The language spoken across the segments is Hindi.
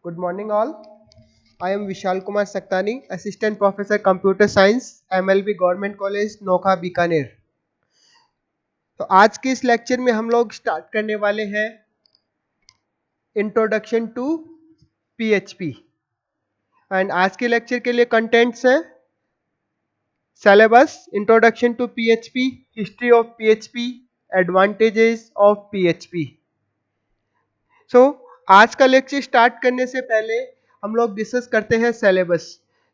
Good morning, all. I am Vishal Kumar Saktani, Assistant Professor Computer Science, MLB Government College, Nokha Bikaner. तो आज के इस लेक्चर में हम लोग स्टार्ट करने वाले हैं इंट्रोडक्शन टू पीएचपी। एंड आज के लेक्चर के लिए कंटेंट्स हैं syllabus, introduction to PHP, history of PHP, advantages of PHP. So आज का लेक्चर स्टार्ट करने से पहले हम लोग डिस्कस करते हैं सिलेबस।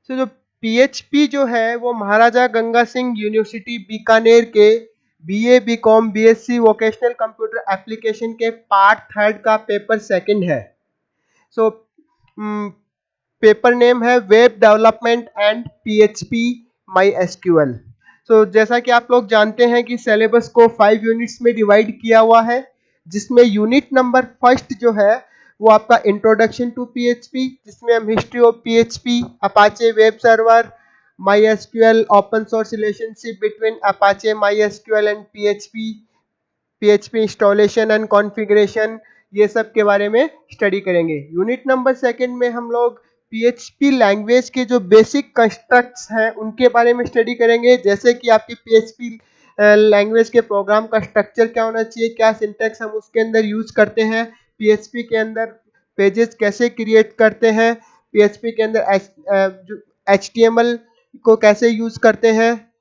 सो जो पीएचपी जो है वो महाराजा गंगा सिंह यूनिवर्सिटी बीकानेर के BA, BCom, BSc vocational computer application के पार्ट 3 का पेपर 2 है। सो पेपर नेम है web development and PHP MySQL. So जैसा कि आप लोग जानते हैं कि सिलेबस को 5 यूनिट्स में डिवाइड किया हुआ है, जिसमें यूनिट नंबर फर्स्ट जो है वो आपका इंट्रोडक्शन टू पीएचपी, जिसमें हम history of PHP, Apache web server, MySQL, open source relationship between Apache, MySQL and PHP installation and configuration, ये सब के बारे में स्टडी करेंगे। यूनिट नंबर 2 में हम लोग पीएचपी लैंग्वेज के जो बेसिक कंस्ट्रक्ट्स हैं उनके बारे में स्टडी करेंगे, जैसे कि आपकी पीएचपी लैंग्वेज के प्रोग्राम का स्ट्रक्चर क्या होना चाहिए, क्या सिंटैक्स हम उसके अंदर यूज करते हैं, पीएचपी के अंदर पेजेस कैसे क्रिएट करते हैं, पीएचपी के अंदर एचटीएमएल को कैसे यूज करते हैं,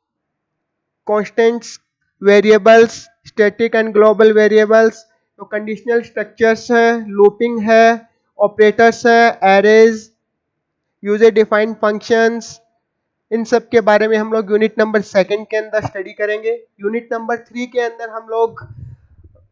constants, variables, static and global variables, तो कंडीशनल स्ट्रक्चर्स है, लूपिंग है, ऑपरेटर्स है, एरेज, यूजर डिफाइंड फंक्शंस, इन सब के बारे में हम लोग यूनिट नंबर 2 के अंदर स्टडी करेंगे। यूनिट नंबर 3 के अंदर हम लोग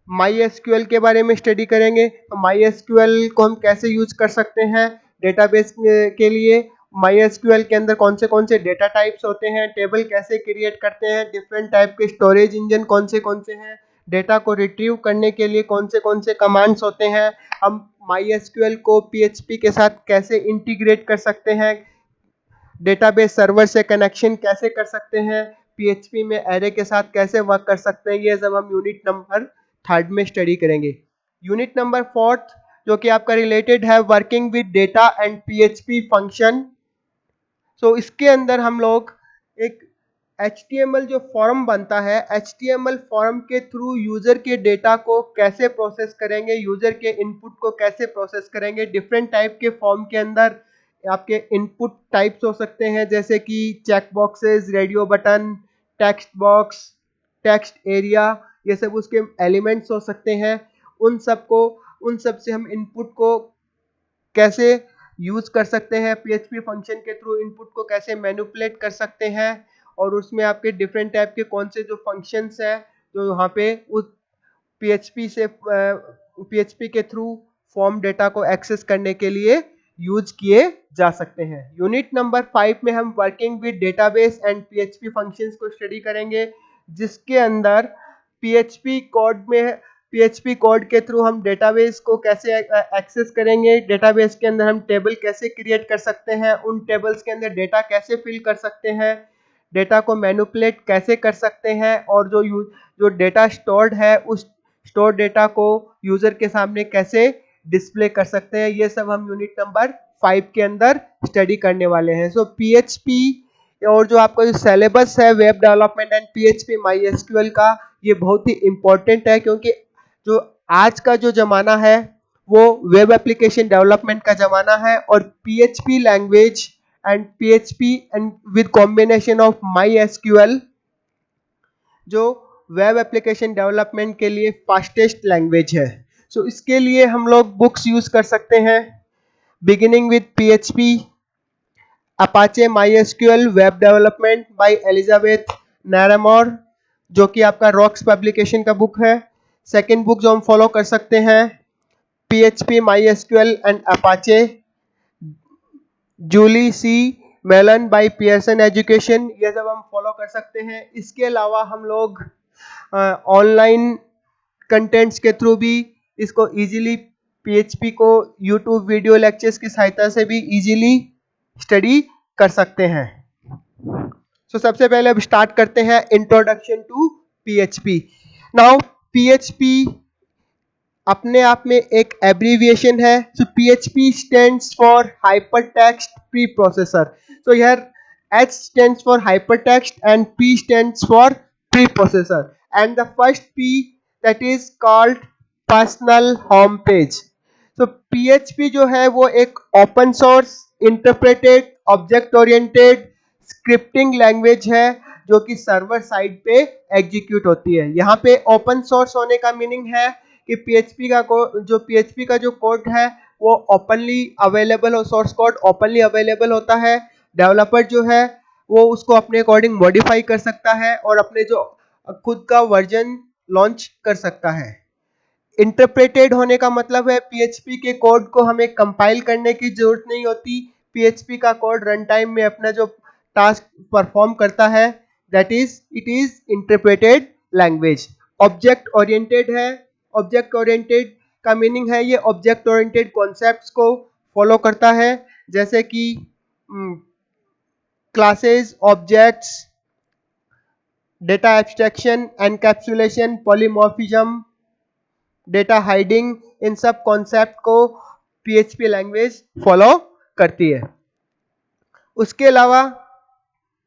MySQL के बारे में स्टडी करेंगे। तो MySQL को हम कैसे यूज कर सकते हैं डेटाबेस के लिए, MySQL के अंदर कौन से डेटा टाइप्स होते हैं, टेबल कैसे क्रिएट करते हैं, डिफरेंट टाइप के स्टोरेज इंजन कौन से हैं, डेटा को रिट्रीव करने के लिए कौन से कमांड्स होते हैं, हम MySQL को PHP के साथ कैसे इंटीग्रेट कर सकते हैं, डेटाबेस सर्वर से कनेक्शन कैसे कर सकते हैं, पीएचपी में एरे के साथ कैसे वर्क कर सकते हैं, ये सब हम यूनिट नंबर 3 में स्टडी करेंगे। यूनिट नंबर 4 जो कि आपका रिलेटेड है working with data and PHP function. So इसके अंदर हम लोग एक HTML जो फॉर्म बनता है, HTML फॉर्म के थ्रू यूजर के डेटा को कैसे प्रोसेस करेंगे, यूजर के इनपुट को कैसे प्रोसेस करेंगे। डिफरेंट टाइप के फॉर्म के अंदर आपके इनपुट टाइप्स हो सकते हैं, जैसे कि check boxes, radio button, text box, text area, ये सब उसके एलिमेंट्स हो सकते हैं। उन सब से हम इनपुट को कैसे यूज कर सकते हैं, पीएचपी फंक्शन के थ्रू इनपुट को कैसे मैनिपुलेट कर सकते हैं, और उसमें आपके डिफरेंट टाइप के कौन से जो फंक्शंस है जो यहाँ पे उस पीएचपी के थ्रू फॉर्म डेटा को एक्सेस करने के लिए यूज किए जा सकते हैं। यूनिट नंबर 5 में हम working with database and PHP functions को स्टडी करेंगे, जिसके अंदर पीएचपी कोड के थ्रू हम डेटाबेस को कैसे एक्सेस करेंगे, डेटाबेस के अंदर हम टेबल कैसे क्रिएट कर सकते हैं, उन टेबल्स के अंदर डेटा कैसे फिल कर सकते हैं, डेटा को मैनिपुलेट कैसे कर सकते हैं, और जो डेटा स्टोर्ड है उस स्टोर डेटा को यूजर के सामने कैसे डिस्प्ले कर सकते हैं, ये सब हम यूनिट नंबर 5 के अंदर स्टडी करने वाले हैं। सो पीएचपी और जो आपका जो सिलेबस है web development and PHP MySQL का, ये बहुत ही इंपॉर्टेंट है, क्योंकि जो आज का जो जमाना है वो वेब एप्लीकेशन डेवलपमेंट का जमाना है, और PHP language and PHP and with combination of MySQL जो वेब एप्लीकेशन डेवलपमेंट के लिए फास्टेस्ट लैंग्वेज है। सो इसके लिए हम लोग बुक्स यूज कर सकते हैं, beginning with PHP, Apache MySQL web development by Elizabeth Naramore, जो कि आपका रॉक्स पब्लिकेशन का बुक है। सेकेंड बुक जो हम फॉलो कर सकते हैं, PHP MySQL and Apache, Julie C Meloni by Pearson education, ये सब हम फॉलो कर सकते हैं। इसके अलावा हम लोग ऑनलाइन कंटेंट्स के थ्रू भी इसको इजीली पीएचपी को यूट्यूब वीडियो लेक्चर्स की सहायता से भी इजीली स्टडी कर सकते हैं। सो सबसे पहले अब स्टार्ट करते हैं introduction to PHP. Now PHP अपने आप में एक एब्रीविएशन है. So PHP stands for hypertext preprocessor. So here H stands for hypertext and P stands for preprocessor, and the first P, that is called personal home page. So PHP जो है वो एक open source interpreted object oriented scripting language है जो कि सर्वर साइड पे एग्जीक्यूट होती है. यहाँ पे ओपन सोर्स होने का मीनिंग है कि PHP का जो कोड है वो ओपनली अवेलेबल हो, सोर्स कोड ओपनली अवेलेबल होता है. डेवलपर जो है वो उसको अपने अकॉर्डिंग मॉडिफाई कर सकता है और अपने जो खुद का वर्जन लॉन्च कर सकता है. इंटरप्रेटेड होने का मतलब है PHP के कोड को हमें कंपाइल करने की जरूरत नहीं होती. PHP का कोड रन टाइम में अपना जो टास्क परफॉर्म करता है, that is it is interpreted language. Object oriented है. ऑब्जेक्ट ओरिएंटेड का मीनिंग है ये ऑब्जेक्ट ओरिएंटेड कॉन्सेप्ट्स को फॉलो करता है, जैसे कि classes, objects, data abstraction, encapsulation, polymorphism, data hiding, इन सब कॉन्सेप्ट को PHP लैंग्वेज फॉलो करती है. उसके अलावा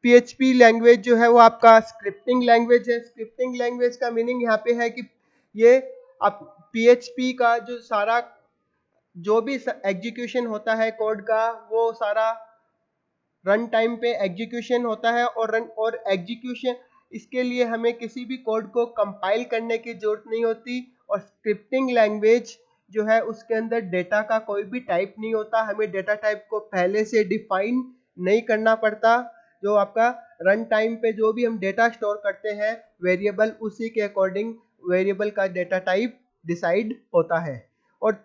PHP लैंग्वेज जो है वो आपका स्क्रिप्टिंग लैंग्वेज है. स्क्रिप्टिंग लैंग्वेज का मीनिंग यहाँ पे है कि ये आप PHP का जो सारा जो भी एग्जीक्यूशन होता है कोड का, वो सारा रन टाइम पे एग्जीक्यूशन होता है और एग्जीक्यूशन, इसके लिए हमें किसी भी कोड को कंपाइल करने की जरूरत नहीं होती. और स्क्रिप्टिंग लैंग्वेज जो है उसके अंदर डेटा का कोई भी टाइप नहीं होता. हमें डेटा टाइप को पहले से डिफाइन नहीं करना पड़ता. जो आपका रन टाइम पे जो भी हम डेटा स्टोर करते हैं वेरिएबल, उसी के अकॉर्डिंग वेरिएबल का डेटा टाइप डिसाइड होता है. और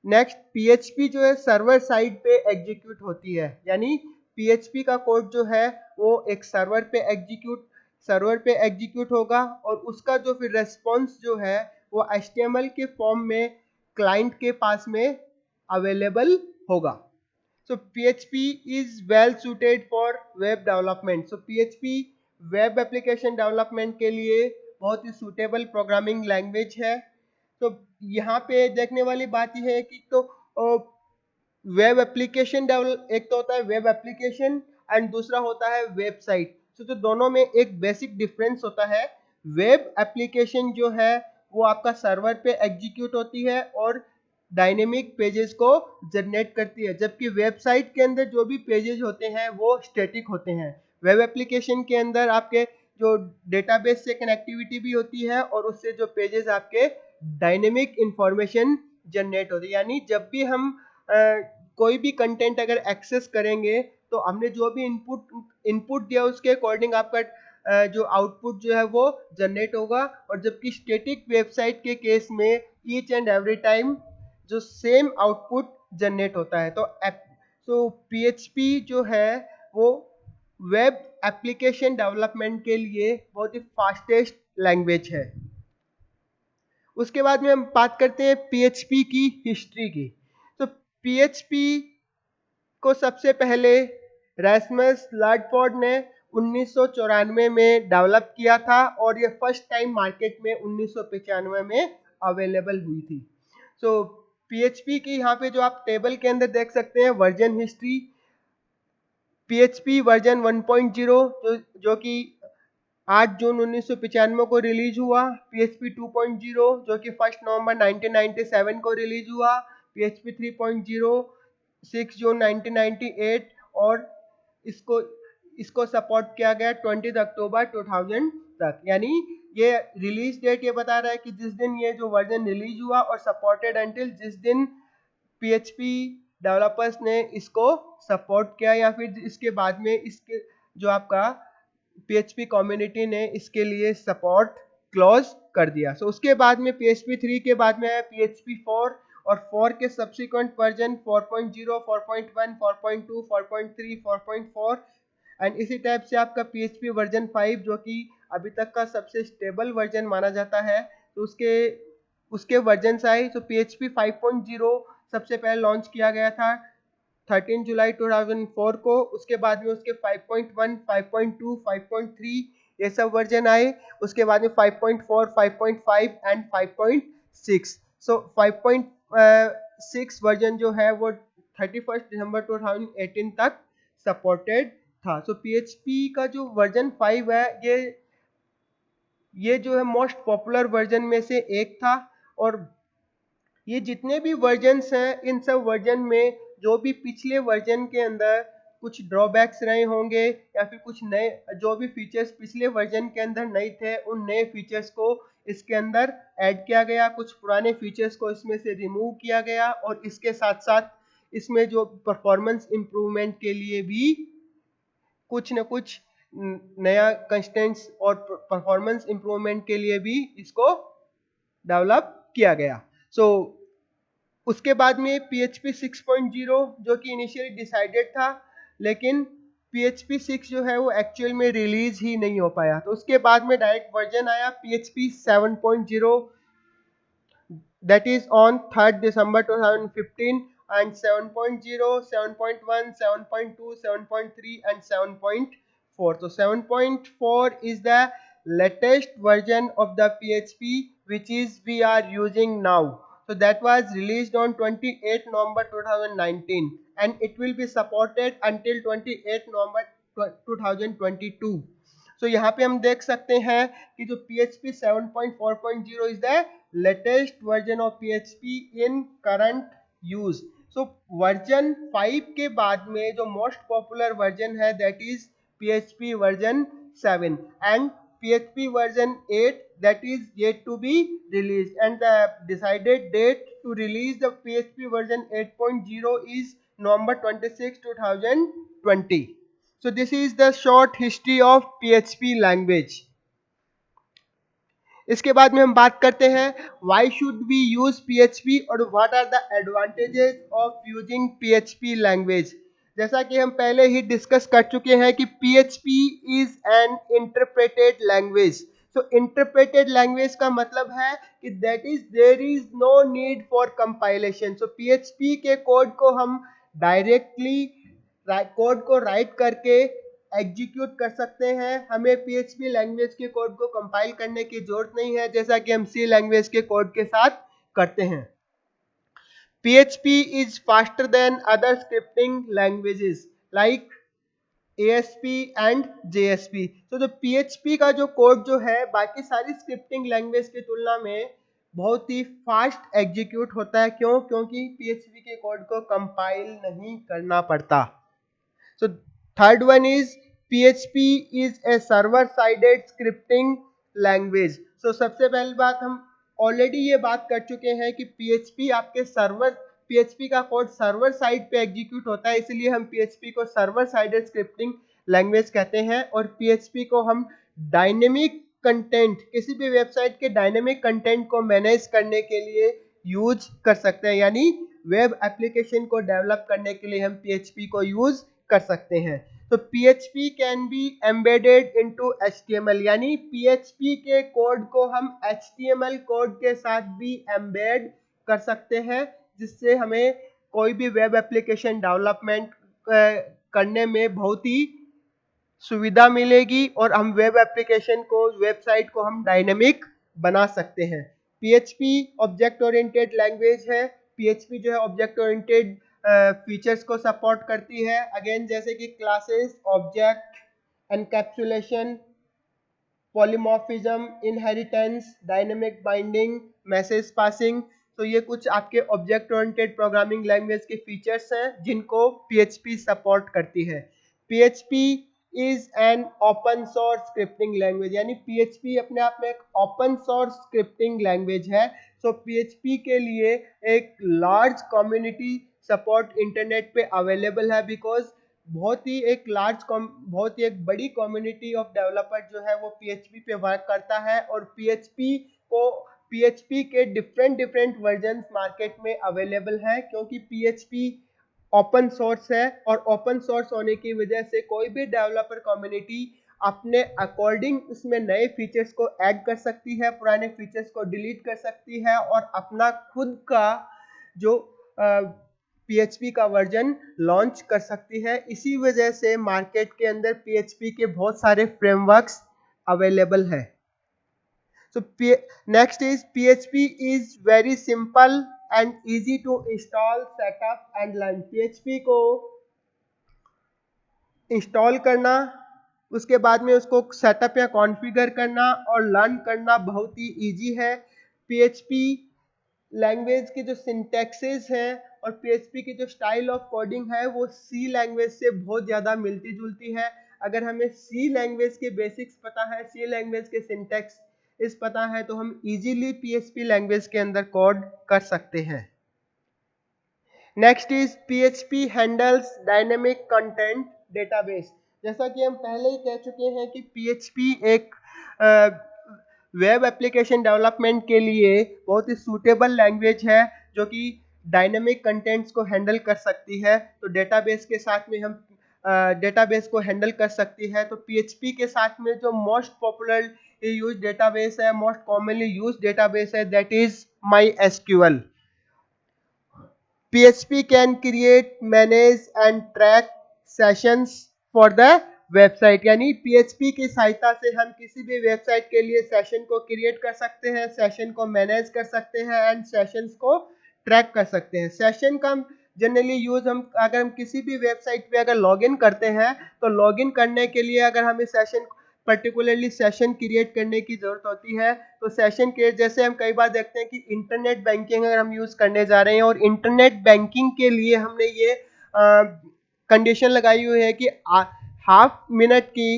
नेक्स्ट PHP जो है सर्वर साइड पे एग्जीक्यूट होती है, यानी PHP का कोड जो है वो एक सर्वर पे एग्जीक्यूट होगा और उसका जो फिर रेस्पॉन्स जो है वो HTML के फॉर्म में क्लाइंट के पास में अवेलेबल होगा. So PHP is well suited for web development. So PHP web application development के लिए बहुत ही सूटेबल प्रोग्रामिंग लैंग्वेज है. तो यहाँ पे देखने वाली बात यह है कि तो वेब एप्लीकेशन डेवलप, एक तो होता है वेब एप्लीकेशन एंड दूसरा होता है वेबसाइट. तो दोनों में एक बेसिक डिफरेंस होता है. वेब एप्लीकेशन जो है वो आपका सर्वर पे एग्जीक्यूट होती है और डायनेमिक पेजेस को जनरेट करती है, जबकि वेबसाइट के अंदर जो भी पेजेस होते हैं वो स्टैटिक होते हैं. वेब एप्लीकेशन के अंदर आपके जो डेटाबेस से कनेक्टिविटी भी होती है और उससे जो पेजेस आपके डायनेमिक इंफॉर्मेशन जनरेट होती है. यानी जब भी हम कोई भी कंटेंट अगर एक्सेस करेंगे तो हमने जो भी इनपुट दिया उसके अकॉर्डिंग आपका जो आउटपुट जो है वो जनरेट होगा. और जबकि स्टैटिक वेबसाइट के केस में ईच एंड एवरी टाइम जो सेम आउटपुट जनरेट होता है. तो PHP जो है वो वेब एप्लीकेशन डेवलपमेंट के लिए बहुत ही फास्टेस्ट लैंग्वेज है. उसके बाद में हम बात करते हैं PHP की हिस्ट्री की. तो PHP को सबसे पहले रैस्मस लैडफोर्ड ने 1994 में डेवलप किया था और ये फर्स्ट टाइम मार्केट में 1995 में अवेलेबल हुई थी. सो PHP की यहाँ पे जो आप टेबल के अंदर देख सकते हैं वर्जन हिस्ट्री. PHP वर्जन 1.0 जो कि 8 जून 1995 को रिलीज हुआ. PHP 2.0 जो कि 1 नवंबर 1997 को रिलीज हुआ. PHP 3.0 6 जून 1998 और इसको सपोर्ट किया गया 20 अक्टूबर 2000 तक. यानी ये रिलीज डेट ये बता रहा है कि जिस दिन ये जो वर्जन रिलीज हुआ और सपोर्टेड अंटिल जिस दिन PHP डेवलपर्स ने इसको सपोर्ट किया या फिर इसके बाद में इसके जो आपका PHP कम्युनिटी ने इसके लिए सपोर्ट क्लोज कर दिया. सो उसके बाद में PHP 3 के बाद में है PHP 4 और 4 के सब्सिक्वेंट वर्जन 4.0, 4.1, 4.2, 4.3, 4.4 एंड इसी टाइप से आपका PHP वर्जन 5 जो कि अभी तक का सबसे स्टेबल वर्जन माना जाता है. तो उसके वर्जन आए. तो PHP 5.0 सबसे पहले लॉन्च किया गया था 13 जुलाई 2004 को. उसके बाद में उसके 5.1, 5.2, 5.3 ये सब वर्जन आए. उसके बाद में 5.4, 5.5 एंड 5.6. सो 5.6 वर्जन जो है वो 31 दिसंबर 2018 तक सपोर्टेड था। सो PHP का जो वर्जन 5 है ये जो है मोस्ट पॉपुलर वर्जन में से एक था, और ये जितने भी वर्जन्स हैं इन सब वर्जन में जो भी पिछले वर्जन के अंदर कुछ ड्रॉबैक्स रहे होंगे या फिर कुछ नए जो भी फीचर्स पिछले वर्जन के अंदर नहीं थे उन नए फीचर्स को इसके अंदर ऐड किया गया, कुछ पुराने फीचर्स को इसमें से रिमूव किया गया, और इसके साथ साथ इसमें जो परफॉर्मेंस इंप्रूवमेंट के लिए भी कुछ न कुछ नया कंस्टेंट्स और परफॉर्मेंस इंप्रूवमेंट के लिए भी इसको डेवलप किया गया। सो उसके बाद में PHP 6.0 जो कि इनिशियली डिसाइडेड था, लेकिन PHP 6 जो है वो एक्चुअल में रिलीज ही नहीं हो पाया। तो उसके बाद में डायरेक्ट वर्जन आया PHP 7.0 that is on 3rd December 2015, and 7.0, 7.1, 7.2, 7.3 and 7.4. So 7.4 is the latest version of the PHP which is we are using now. So that was released on 28 November 2019 and it will be supported until 28 November 2022. So यहाँ पे हम देख सकते हैं कि जो PHP 7.4.0 is the latest version of PHP in current use. So version 5 के बाद में जो मोस्ट पॉपुलर वर्जन है that is PHP version 7 and PHP version 8 that is yet to be released, and the decided date to release the PHP version 8.0 is November 26, 2020. So this is the short history of PHP language. इसके बाद में हम बात करते हैं why should we use PHP और what are the advantages of using PHP language. जैसा कि हम पहले ही डिस्कस कर चुके हैं कि PHP is an interpreted language. So interpreted language का मतलब है कि that is there is no need for compilation. So PHP के कोड को हम डायरेक्टली कोड को राइट करके एग्जीक्यूट कर सकते हैं, हमें PHP लैंग्वेज के कोड को कंपाइल करने की जरूरत नहीं है जैसा कि हम C लैंग्वेज के कोड के साथ करते हैं। PHP is faster than other scripting languages like ASP and JSP। तो जो PHP का जो कोड जो है बाकी सारी स्क्रिप्टिंग लैंग्वेज की तुलना में बहुत ही फास्ट एग्जीक्यूट होता है। क्यों? क्योंकि PHP के कोड को कंपाइल नहीं करना पड़ता। So third one is PHP is a server-sided scripting language। So सबसे पहली बात हम ऑलरेडी ये बात कर चुके हैं कि PHP आपके PHP का कोड सर्वर साइड पे एग्जीक्यूट होता है, इसलिए हम PHP को सर्वर साइडेड स्क्रिप्टिंग लैंग्वेज कहते हैं। और PHP को हम डायनेमिक कंटेंट, किसी भी वेबसाइट के डायनेमिक कंटेंट को मैनेज करने के लिए यूज कर सकते हैं, यानी वेब एप्लीकेशन को डेवलप करने के लिए हम PHP को यूज कर सकते हैं। तो PHP can be embedded into HTML, यानी PHP के कोड को हम HTML कोड के साथ भी एम्बेड कर सकते हैं, जिससे हमें कोई भी वेब एप्लीकेशन डेवलपमेंट करने में बहुत ही सुविधा मिलेगी और हम वेब एप्लीकेशन को, वेबसाइट को हम डायनेमिक बना सकते हैं। PHP ऑब्जेक्ट ओरिएंटेड लैंग्वेज है। PHP जो है ऑब्जेक्ट ओरिएंटेड फीचर्स को सपोर्ट करती है, अगेन जैसे कि classes, object, encapsulation, polymorphism, inheritance, dynamic binding, message passing. तो ये कुछ आपके ऑब्जेक्ट ओरिएंटेड प्रोग्रामिंग लैंग्वेज के फीचर्स हैं जिनको PHP सपोर्ट करती है। PHP is an open source scripting language, यानी PHP अपने आप में एक ओपन सोर्स स्क्रिप्टिंग लैंग्वेज है। सो PHP के लिए एक लार्ज कम्युनिटी सपोर्ट इंटरनेट पे अवेलेबल है, बिकॉज बहुत ही एक बड़ी कम्युनिटी ऑफ डेवलपर जो है वो PHP पे वर्क करता है, और PHP के डिफरेंट वर्जन मार्केट में अवेलेबल है, क्योंकि PHP ओपन सोर्स है और ओपन सोर्स होने की वजह से कोई भी डेवलपर कम्युनिटी अपने अकॉर्डिंग इसमें नए फीचर्स को ऐड कर सकती है, पुराने फीचर्स को डिलीट कर सकती है और अपना खुद का जो PHP का वर्जन लॉन्च कर सकती है। इसी वजह से मार्केट के अंदर PHP के बहुत सारे फ्रेमवर्क्स अवेलेबल है। So next is PHP is very simple and easy to install, setup and learn. PHP को इंस्टॉल करना, उसके बाद में उसको सेटअप या कॉन्फ़िगर करना और लर्न करना बहुत ही इजी है. PHP लैंग्वेज के जो सिंटैक्सेस हैं और PHP की जो स्टाइल ऑफ कोडिंग है वो C लैंग्वेज से बहुत ज़्यादा मिलती जुलती है. अगर हमें C लैंग्वेज के बेसिक्स पता है, C लैंग्वेज के सिंटैक्स इस पता है, तो हम इजीली PHP लैंग्वेज के अंदर कोड कर सकते हैं. Next is PHP handles dynamic content database. जैसा कि हम पहले ही कह चुके हैं कि PHP एक वेब एप्लीकेशन डेवलपमेंट के लिए बहुत ही सूटेबल लैंग्वेज है जो कि डायनेमिक कंटेंट्स को हैंडल कर सकती है. तो डेटाबेस के साथ में हम डेटाबेस को हैंडल कर सकती है. तो PHP के साथ में जो मोस्ट पॉपुलर यूज डेटाबेस है, मोस्ट कॉमनली यूज डेटाबेस है, that is MySQL. PHP can create, manage and track sessions for the website. यानी PHP की सहायता से हम किसी भी वेबसाइट के लिए सेशन को क्रिएट कर सकते हैं, सेशन को मैनेज कर सकते हैं एंड सेशंस को ट्रैक कर सकते हैं. सेशन का जनरली यूज हम अगर हम किसी भी वेबसाइट पे अगर लॉगिन करते हैं तो लॉगिन करने के लिए अगर हमें सेशन पर्टिकुलरली सेशन क्रिएट करने की जरूरत होती है. तो सेशन के जैसे हम कई बार देखते हैं कि इंटरनेट बैंकिंग अगर हम यूज करने जा रहे हैं और इंटरनेट बैंकिंग के लिए हमने ये कंडीशन लगाई हुई है कि हाफ मिनट की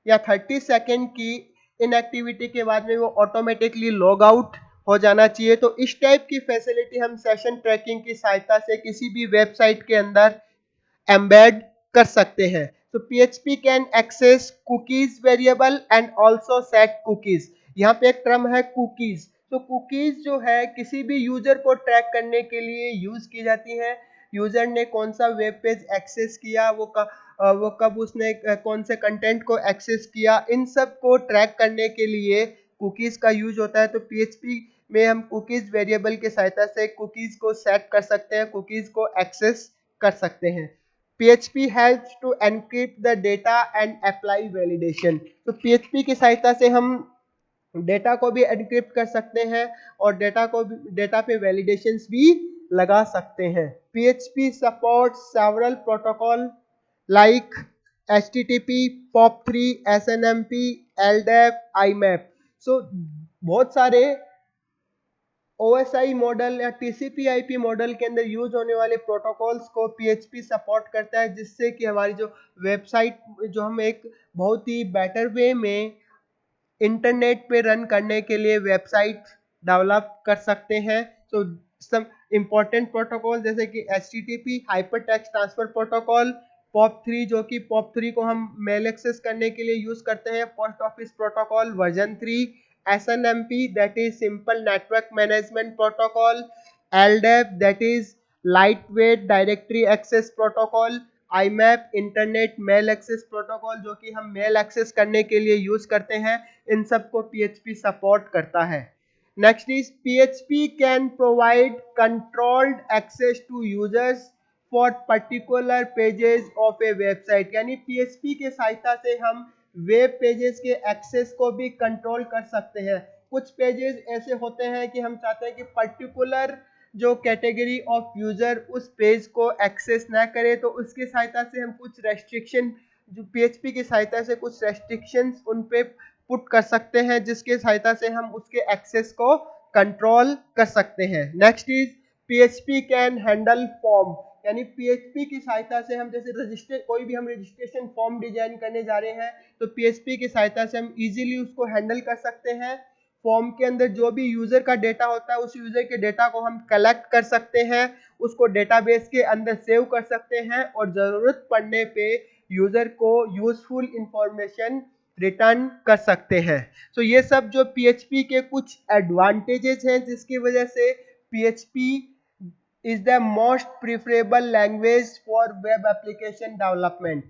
या 30 सेकेंड की इनएक्टिविटी के बाद में वो ऑटोमेटिकली लॉग आउट हो जाना चाहिए. तो इस टाइप की फैसिलिटी हम सेशन ट्रैकिंग की सहायता से किसी भी वेबसाइट के अंदर एम्बेड कर सकते हैं. तो PHP can access cookies variable and also set cookies. यहाँ पे एक टर्म है कुकीज. तो कुकीज जो है किसी भी यूजर को ट्रैक करने के लिए यूज की जाती है. यूजर ने कौन सा वेब पेज एक्सेस किया, वो कब उसने कौन से कंटेंट को एक्सेस किया, इन सब को ट्रैक करने के लिए कुकीज का यूज होता है. तो PHP में हम कुकीज वेरिएबल की सहायता से कुकीज को सेट कर सकते हैं, कुकीज को एक्सेस कर सकते हैं. PHP helps to encrypt the data and apply validation. तो PHP की सहायता से हम डेटा को भी एनक्रिप्ट कर सकते हैं और डेटा पे वैलिडेशंस भी लगा सकते हैं. PHP supports several protocol like HTTP, POP3, SNMP, LDAP, IMAP. So बहुत सारे OSI मॉडल या TCP/IP मॉडल के अंदर यूज होने वाले प्रोटोकॉल्स को PHP सपोर्ट करता है, जिससे कि हमारी जो वेबसाइट जो हम एक बहुत ही बेटर वे में इंटरनेट पे रन करने के लिए वेबसाइट डेवलप कर सकते हैं. तो सम इम्पोर्टेंट प्रोटोकॉल जैसे कि HTTP hyper text transfer protocol, POP3 जो कि POP3 को हम मेल एक्सेस करने के लिए यूज करते हैं, post office protocol version 3, SNMP that is simple network management protocol, LDAP that is lightweight directory access protocol, IMAP internet mail access protocol जो कि हम मेल एक्सेस करने के लिए यूज करते हैं. इन सब को PHP सपोर्ट करता है. Next is PHP can provide controlled access to users for particular pages of a website. यानी PHP के सहायता से हम वेब पेजेस के एक्सेस को भी कंट्रोल कर सकते हैं. कुछ पेजेस ऐसे होते हैं कि हम चाहते हैं कि पर्टिकुलर जो कैटेगरी ऑफ यूजर उस पेज को एक्सेस ना करे, तो उसकी सहायता से हम कुछ रेस्ट्रिक्शन जो PHP की सहायता से कुछ रेस्ट्रिक्शंस उन पे पुट कर सकते हैं, जिसके सहायता से हम उसके एक्सेस को कंट्रोल कर सकते हैं. Next is PHP can handle form. यानी PHP की सहायता से हम जैसे कोई भी हम रजिस्ट्रेशन फॉर्म डिजाइन करने जा रहे हैं तो PHP की सहायता से हम इजीली उसको हैंडल कर सकते हैं. फॉर्म के अंदर जो भी यूजर का डेटा होता है उस यूजर के डेटा को हम कलेक्ट कर सकते हैं, उसको डेटाबेस के अंदर सेव कर सकते हैं और जरूरत पड़ने पे यूजर को यूजफुल इंफॉर्मेशन रिटर्न कर सकते हैं. तो ये सब जो PHP के कुछ एडवांटेजेस हैं जिसकी वजह से PHP is the most preferable language for web application development.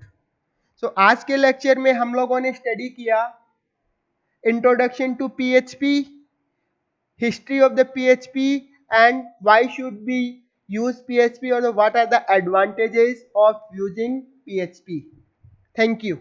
So आज के लेक्चर में हम लोगों ने स्टडी किया introduction to PHP, history of the PHP and why should we use PHP or what are the advantages of using PHP. Thank you.